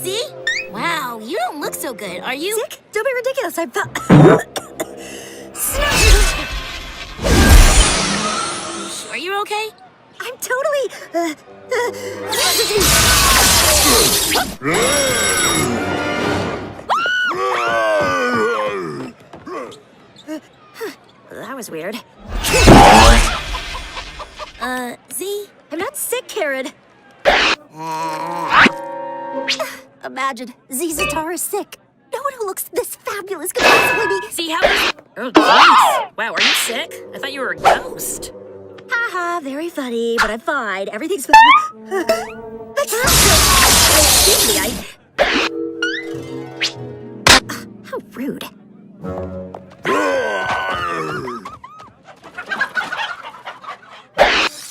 Z? Wow, you don't look so good. Are you sick? Don't be ridiculous. I'm Are you okay? I'm totally that was weird. Z? I'm not sick, Karen. Imagine, Zatara is sick. No one who looks this fabulous could possibly be. Z, how is... Oh, jeez. Wow, are you sick? I thought you were a ghost. Haha, very funny, but I'm fine. Everything's fine. Excuse me, how rude.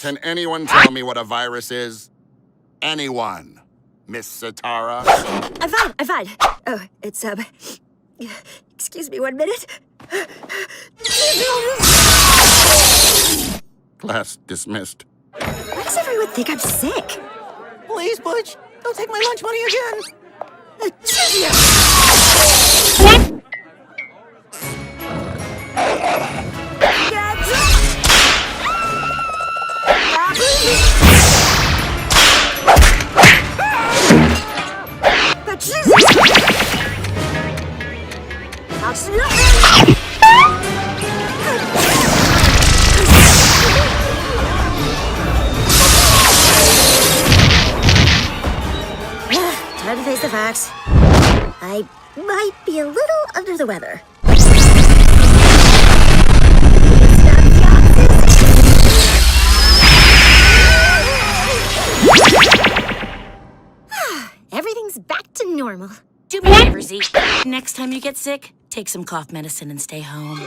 Can anyone tell me what a virus is? Anyone? Miss Zatara? I'm fine. Oh, it's, excuse me 1 minute. Class dismissed. Why does everyone think I'm sick? Please, Butch, don't take my lunch money again. Time to face the facts. I might be a little under the weather. Everything's back to normal. Do me a favor, Z. Next time you get sick, take some cough medicine and stay home.